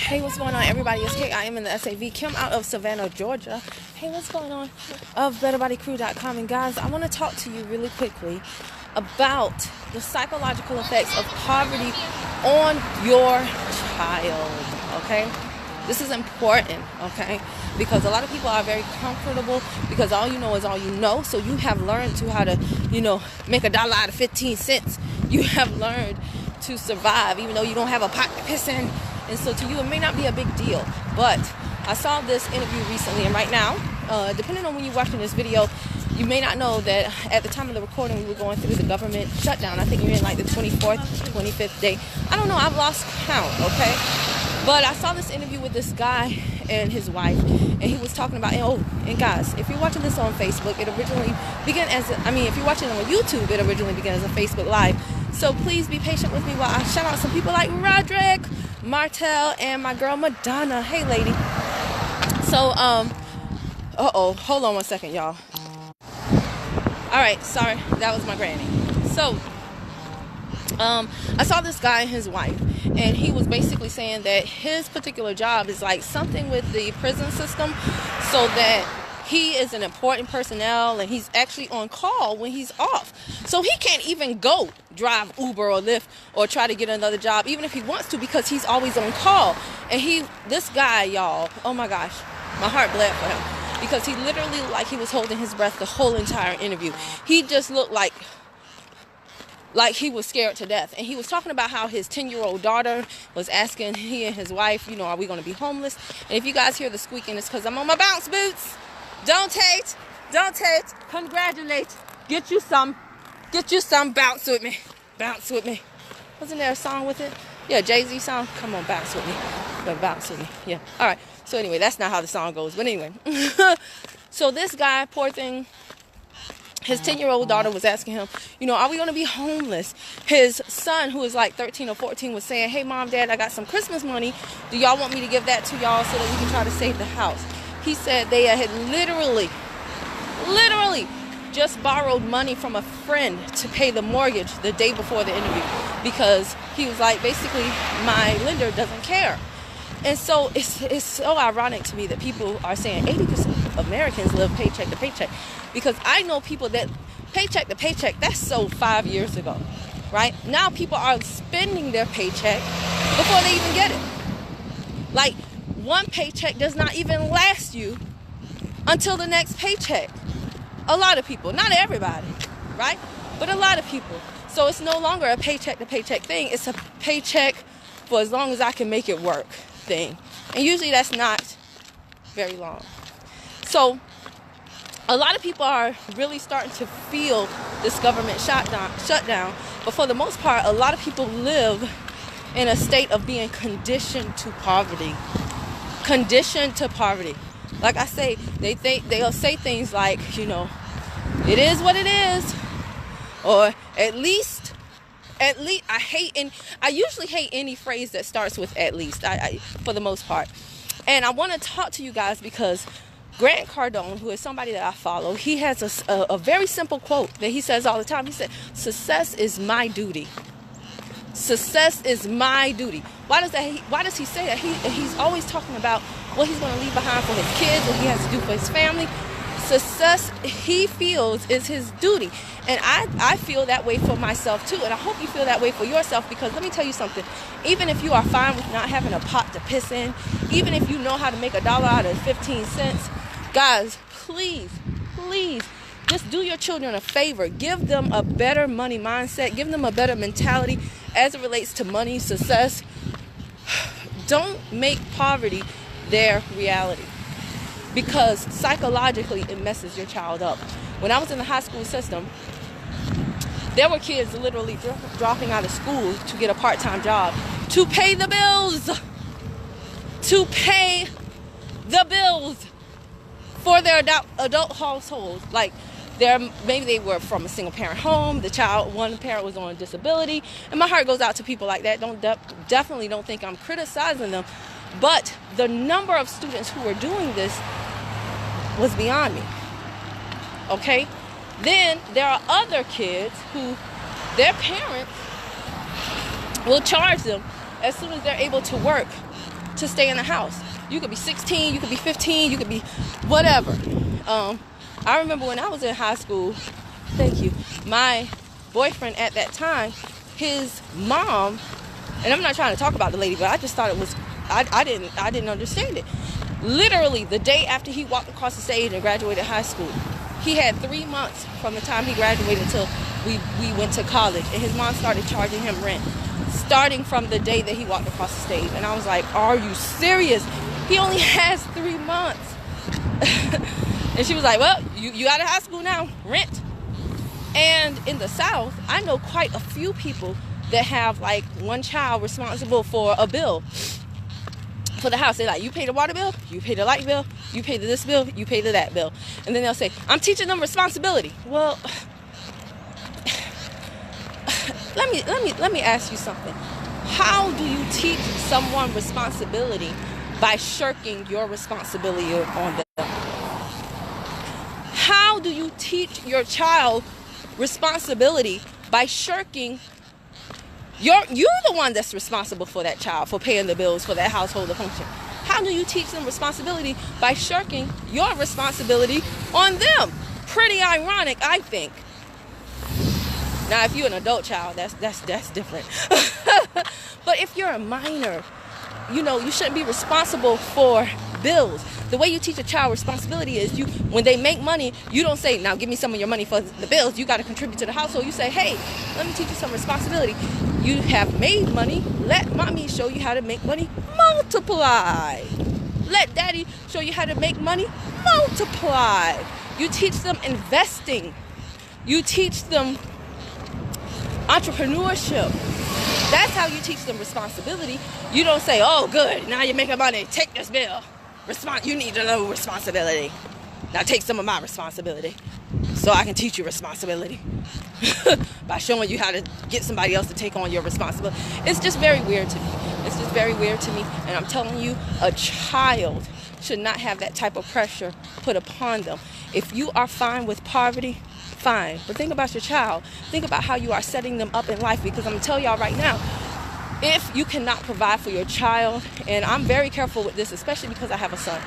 Hey, what's going on, everybody? It's Kate. I am in the SAV. Kim out of Savannah, Georgia. Hey, what's going on? Of BetterBodyCrew.com. And guys, I want to talk to you really quickly about the psychological effects of poverty on your child, okay? This is important, okay? Because a lot of people are very comfortable because all you know is all you know. So you have learned to how to, make $1 out of 15 cents. You have learned to survive even though you don't have a pot to piss in. And so to you, it may not be a big deal. But I saw this interview recently, and right now, depending on when you're watching this video, you may not know that at the time of the recording, we were going through the government shutdown. I think we're in like the 24th, 25th day. I don't know. I've lost count, okay? But I saw this interview with this guy and his wife, and he was talking about, and guys, if you're watching this on Facebook, it originally began as, if you're watching it on YouTube, it originally began as a Facebook Live. So please be patient with me while I shout out some people like Roderick, Martel, and my girl Madonna. Hey, lady. So, hold on one second, y'all. All right, sorry, that was my granny. So, I saw this guy and his wife, and he was basically saying that his particular job is like something with the prison system, so that he is an important personnel and he's actually on call when he's off. So he can't even go drive Uber or Lyft or try to get another job, even if he wants to, because he's always on call. And this guy, y'all, oh my gosh, my heart bled for him, because he literally, like, he was holding his breath the whole entire interview. He just looked like he was scared to death. And he was talking about how his 10-year-old daughter was asking he and his wife, are we going to be homeless? And if you guys hear the squeaking, it's because I'm on my bounce boots. Don't hate, congratulate, get you some, bounce with me. Wasn't there a song with it? Yeah, Jay-Z song, come on, bounce with me, yeah. All right, so anyway, that's not how the song goes, but anyway. So this guy, poor thing, his 10-year-old daughter was asking him, are we going to be homeless? His son, who is like 13 or 14, was saying, hey, Mom, Dad, I got some Christmas money. Do y'all want me to give that to y'all so that we can try to save the house? He said they had literally just borrowed money from a friend to pay the mortgage the day before the interview, because he was like, basically, my lender doesn't care. And so it's so ironic to me that people are saying 80% of Americans live paycheck to paycheck, because I know people that paycheck to paycheck, that's so 5 years ago, right? Now people are spending their paycheck before they even get it. Like, one paycheck does not even last you until the next paycheck. A lot of people, not everybody, right? But a lot of people. So it's no longer a paycheck to paycheck thing. It's a paycheck for as long as I can make it work thing. And usually that's not very long. So a lot of people are really starting to feel this government shutdown. But for the most part, a lot of people live in a state of being conditioned to poverty. Like I say, they'll say things like, it is what it is, or at least I usually hate any phrase that starts with at least, I for the most part. And I want to talk to you guys because Grant Cardone, who is somebody that I follow, he has a very simple quote that he says all the time. He said, success is my duty. Success is my duty. Why does he say that? He's always talking about what he's going to leave behind for his kids, what he has to do for his family. Success, he feels, is his duty. And I feel that way for myself too. And I hope you feel that way for yourself, because let me tell you something. Even if you are fine with not having a pot to piss in, even if you know how to make $1 out of 15 cents, guys, please, just do your children a favor. Give them a better money mindset. Give them a better mentality as it relates to money, success. Don't make poverty their reality, because psychologically it messes your child up. When I was in the high school system, there were kids literally dropping out of school to get a part-time job to pay the bills. For their adult households. Like, maybe they were from a single parent home, one parent was on disability, and my heart goes out to people like that. Definitely don't think I'm criticizing them, but the number of students who were doing this was beyond me. Okay? Then there are other kids who their parents will charge them as soon as they're able to work to stay in the house. You could be 16, you could be 15, you could be whatever. I remember when I was in high school, thank you, my boyfriend at that time, his mom, and I'm not trying to talk about the lady, but I just thought it was, I didn't understand it. Literally, the day after he walked across the stage and graduated high school, he had 3 months from the time he graduated until we went to college, and his mom started charging him rent, starting from the day that he walked across the stage. And I was like, are you serious? He only has 3 months. And she was like, well, you out of high school now, rent. And in the South, I know quite a few people that have like one child responsible for a bill for the house. They're like, you pay the water bill, you pay the light bill, you pay the this bill, you pay the that bill. And then they'll say, I'm teaching them responsibility. Well, let me ask you something. How do you teach someone responsibility by shirking your responsibility on them? How do you teach your child responsibility by shirking you're the one that's responsible for that child, for paying the bills, for that household to function? How do you teach them responsibility by shirking your responsibility on them? Pretty ironic, I think. Now, if you're an adult child, that's different. But if you're a minor, you shouldn't be responsible for bills. The way you teach a child responsibility is when they make money, you don't say, now give me some of your money for the bills. You got to contribute to the household. You say, hey, let me teach you some responsibility. You have made money. Let mommy show you how to make money. Multiply. Let daddy show you how to make money. Multiply. You teach them investing. You teach them entrepreneurship. That's how you teach them responsibility. You don't say, oh, good, now you're making money. Take this bill. You need to know responsibility. Now take some of my responsibility so I can teach you responsibility by showing you how to get somebody else to take on your responsibility. It's just very weird to me. It's just very weird to me. And I'm telling you, a child should not have that type of pressure put upon them. If you are fine with poverty, fine. But think about your child. Think about how you are setting them up in life, because I'm going to tell y'all right now, if you cannot provide for your child, and I'm very careful with this, especially because I have a son.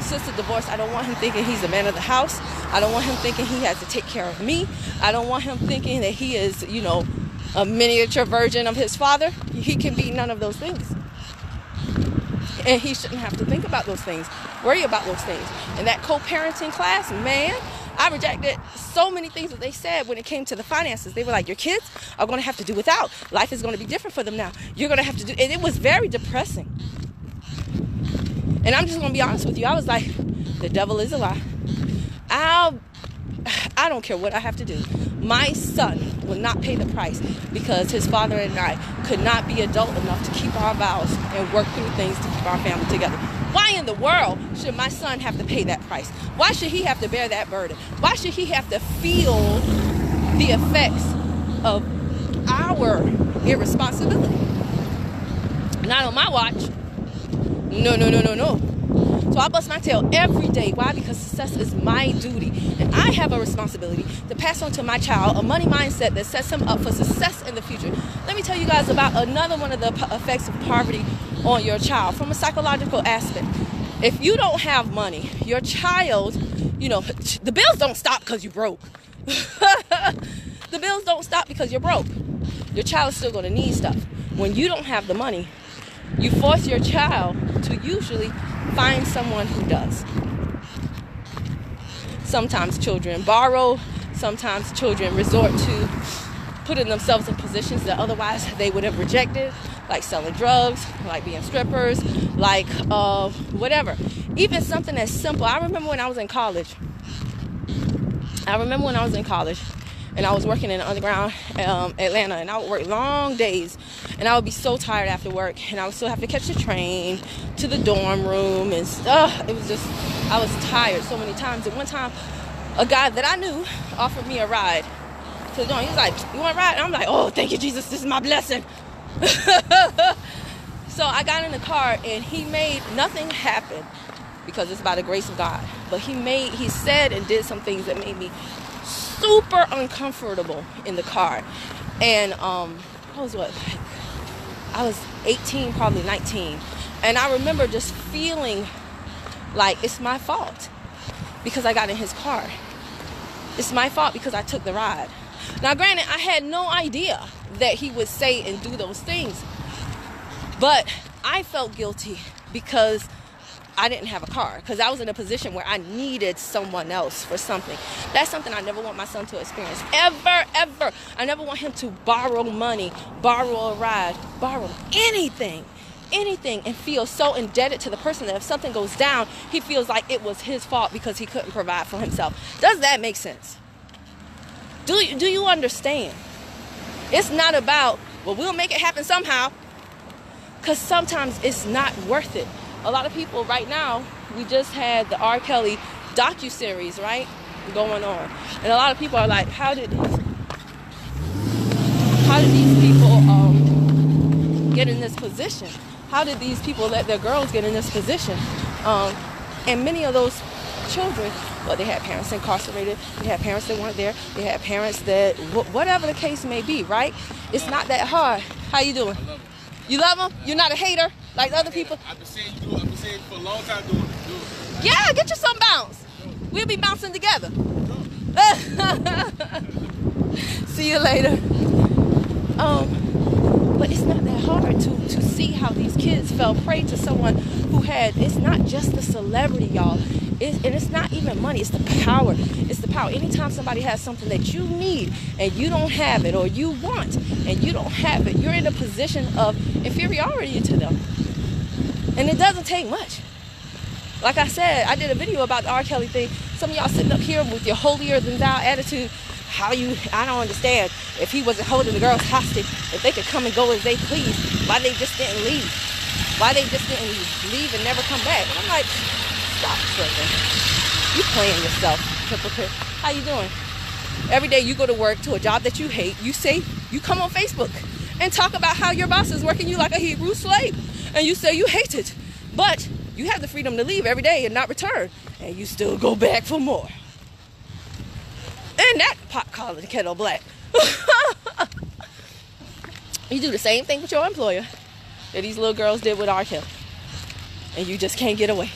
Since the divorce, I don't want him thinking he's the man of the house. I don't want him thinking he has to take care of me. I don't want him thinking that he is, a miniature version of his father. He can be none of those things. And he shouldn't have to think about those things, worry about those things. And that co-parenting class, man, I rejected so many things that they said when it came to the finances. They were like, your kids are going to have to do without. Life is going to be different for them now. You're going to have to do, and it was very depressing. And I'm just going to be honest with you. I was like, the devil is a lie. I don't care what I have to do. My son will not pay the price because his father and I could not be adult enough to keep our vows and work through things to keep our family together. Why in the world should my son have to pay that price? Why should he have to bear that burden? Why should he have to feel the effects of our irresponsibility? Not on my watch. No. So I bust my tail every day. Why? Because success is my duty. And I have a responsibility to pass on to my child a money mindset that sets him up for success in the future. Let me tell you guys about another one of the effects of poverty on your child from a psychological aspect. If you don't have money, your child, the bills don't stop because you broke. The bills don't stop because you're broke. Your child's still going to need stuff. When you don't have the money, you force your child to usually find someone who does. Sometimes children borrow. Sometimes children resort to putting themselves in positions that otherwise they would have rejected, like selling drugs, like being strippers, like whatever. Even something as simple. I remember when I was in college. And I was working in Underground Atlanta, and I would work long days, and I would be so tired after work, and I would still have to catch the train to the dorm room, and it was just, I was tired so many times. And one time, a guy that I knew offered me a ride to the dorm. He was like, you want a ride? And I'm like, oh, thank you, Jesus, this is my blessing. So I got in the car, and he made nothing happen because it's by the grace of God. But he said and did some things that made me super uncomfortable in the car. And I was 18, probably 19. And I remember just feeling like it's my fault because I got in his car. It's my fault because I took the ride. Now, granted, I had no idea that he would say and do those things. But I felt guilty because I didn't have a car. Because I was in a position where I needed someone else for something. That's something I never want my son to experience. Ever, ever. I never want him to borrow money, borrow a ride, borrow anything, and feel so indebted to the person that if something goes down, he feels like it was his fault because he couldn't provide for himself. Does that make sense? Do you understand? It's not about, well, we'll make it happen somehow. Because sometimes it's not worth it. A lot of people right now, we just had the R. Kelly docuseries, right, going on. And a lot of people are like, how did these people get in this position? How did these people let their girls get in this position? And many of those children, well, they had parents incarcerated, they had parents that weren't there, they had parents that, whatever the case may be, right? It's not that hard. How you doing? I love him. You love him? You're not a hater like other people? I've been saying you do it. I've been saying for a long time doing it. Yeah, get you some bounce. We'll be bouncing together. See you later. But it's not that hard to see how these kids fell prey to someone who had, it's not just the celebrity, y'all. And it's not even money, it's the power. It's the power. Anytime somebody has something that you need and you don't have it, or you want and you don't have it, you're in a position of inferiority to them. And it doesn't take much. Like I said, I did a video about the R. Kelly thing. Some of y'all sitting up here with your holier than thou attitude. I don't understand. If he wasn't holding the girls hostage, if they could come and go as they please, why they just didn't leave? Why they just didn't leave and never come back? And I'm like, stop tripping. You playing yourself, hypocrite. How you doing? Every day you go to work to a job that you hate, you come on Facebook and talk about how your boss is working you like a Hebrew slave. And you say you hate it. But you have the freedom to leave every day and not return. And you still go back for more. And that pot calling the kettle black. You do the same thing with your employer that these little girls did with R. Kelly. And you just can't get away.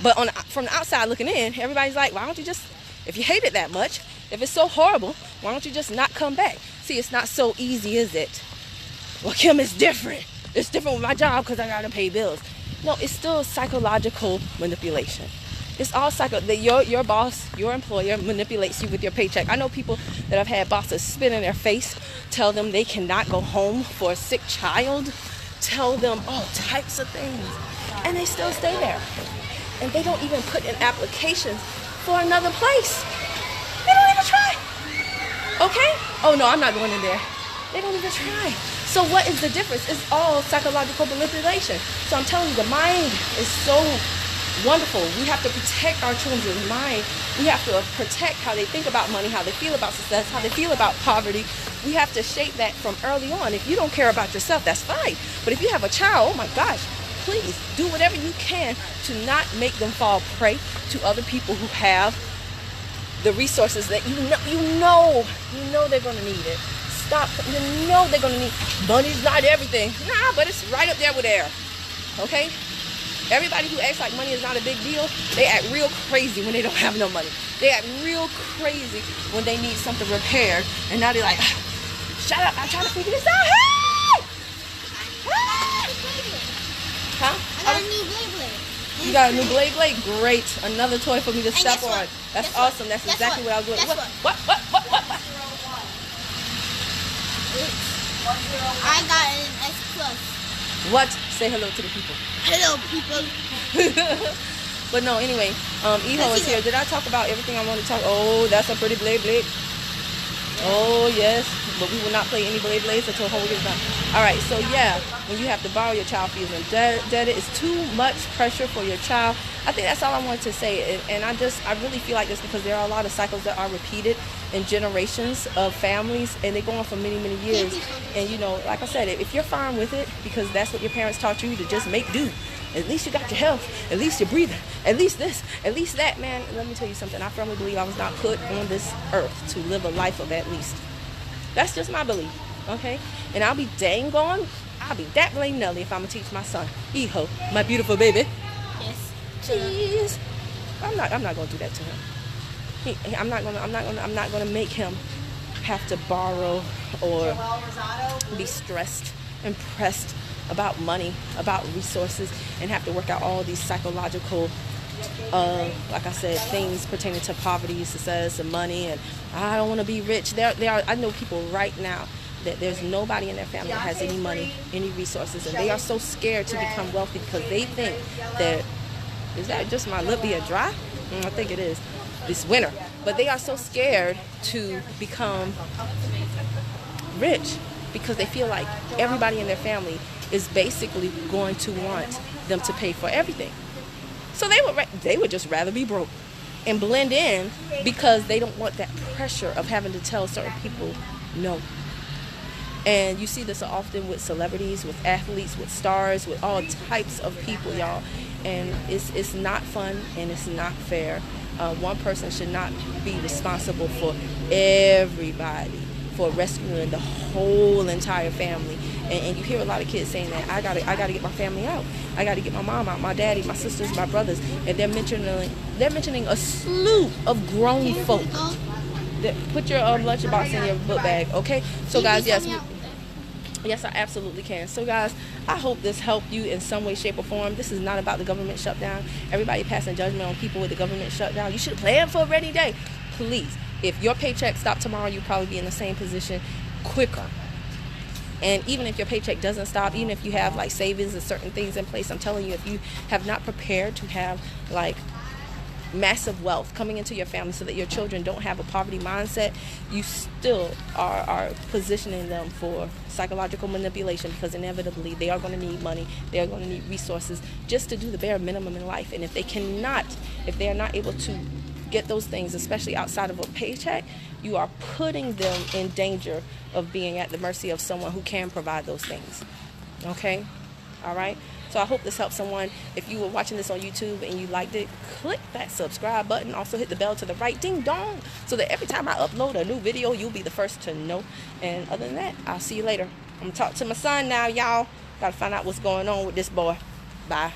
But from the outside looking in, everybody's like, why don't you just, if you hate it that much, if it's so horrible, why don't you just not come back? See, it's not so easy, is it? Well, Kim, it's different. It's different with my job because I got to pay bills. No, it's still psychological manipulation. It's all your boss, your employer manipulates you with your paycheck. I know people that have had bosses spit in their face, tell them they cannot go home for a sick child, tell them all types of things, and they still stay there. And they don't even put in applications for another place. They don't even try. Okay? Oh no, I'm not going in there. They don't even try. So what is the difference? It's all psychological manipulation. So I'm telling you, the mind is so wonderful. We have to protect our children's mind. We have to protect how they think about money, how they feel about success, how they feel about poverty. We have to shape that from early on. If you don't care about yourself, that's fine. But if you have a child, oh my gosh, please do whatever you can to not make them fall prey to other people who have the resources that you know they're going to need it. Stop. You know they're going to need. Money's not everything. Nah, but it's right up there with air. Okay? Everybody who acts like money is not a big deal, they act real crazy when they don't have no money. They act real crazy when they need something repaired. And now they're like, shut up, I'm trying to figure this out. Hey! Hey! Huh? I got a new Blade. You got a new Blade? Great. Another toy for me to step on. That's awesome. That's exactly what I was doing. What? I got an S+. What? Say hello to the people. Hello, people. But no, anyway, Eho is here. Did I talk about everything I want to talk? Oh, that's a pretty blade. Oh, yes. But we will not play any blades until homework is done. All right, so yeah, when you have to borrow, your child feels indebted. It's too much pressure for your child. I think that's all I wanted to say. And I really feel like this because there are a lot of cycles that are repeated in generations of families, and they go on for many, many years. And, you know, like I said, if you're fine with it, because that's what your parents taught you to just make do. At least you got your health. At least you're breathing. At least this. At least that, man. Let me tell you something. I firmly believe I was not put on this earth to live a life of at least. That's just my belief, okay? And I'll be dang gone. I'll be that blame Nelly if I'm gonna teach my son. Hijo, my beautiful baby. Yes. Jeez. I'm not gonna do that to him. I'm not gonna make him have to borrow or be stressed and pressed about money, about resources, and have to work out all these psychological, like I said, things pertaining to poverty, success, and money. And I don't want to be rich. I know people right now that there's nobody in their family that has any money, any resources, and they are so scared to become wealthy because they think that, is that just my lip being dry? I think it is. It's winter. But they are so scared to become rich because they feel like everybody in their family is basically going to want them to pay for everything. So they would just rather be broke and blend in because they don't want that pressure of having to tell certain people no. And you see this often with celebrities, with athletes, with stars, with all types of people, y'all. And it's not fun and it's not fair. One person should not be responsible for everybody, for rescuing the whole entire family. And you hear a lot of kids saying that I gotta get my family out. I gotta get my mom out, my daddy, my sisters, my brothers. And they're mentioning a slew of grown folk. Put your lunchbox in your book bag, okay? So guys, yes, I absolutely can. So guys, I hope this helped you in some way, shape, or form. This is not about the government shutdown. Everybody passing judgment on people with the government shutdown. You should plan for a rainy day. Please, if your paycheck stopped tomorrow, you'd probably be in the same position quicker. And even if your paycheck doesn't stop, even if you have like savings and certain things in place, I'm telling you, if you have not prepared to have like massive wealth coming into your family so that your children don't have a poverty mindset, you still are positioning them for psychological manipulation, because inevitably they are going to need money, they are going to need resources just to do the bare minimum in life. And if they are not able to get those things, especially outside of a paycheck, you are putting them in danger of being at the mercy of someone who can provide those things. Okay? All right? So I hope this helps someone. If you were watching this on YouTube and you liked it, click that subscribe button. Also hit the bell to the right, ding dong, so that every time I upload a new video, you'll be the first to know. And other than that, I'll see you later. I'm going to talk to my son now, y'all. Got to find out what's going on with this boy. Bye.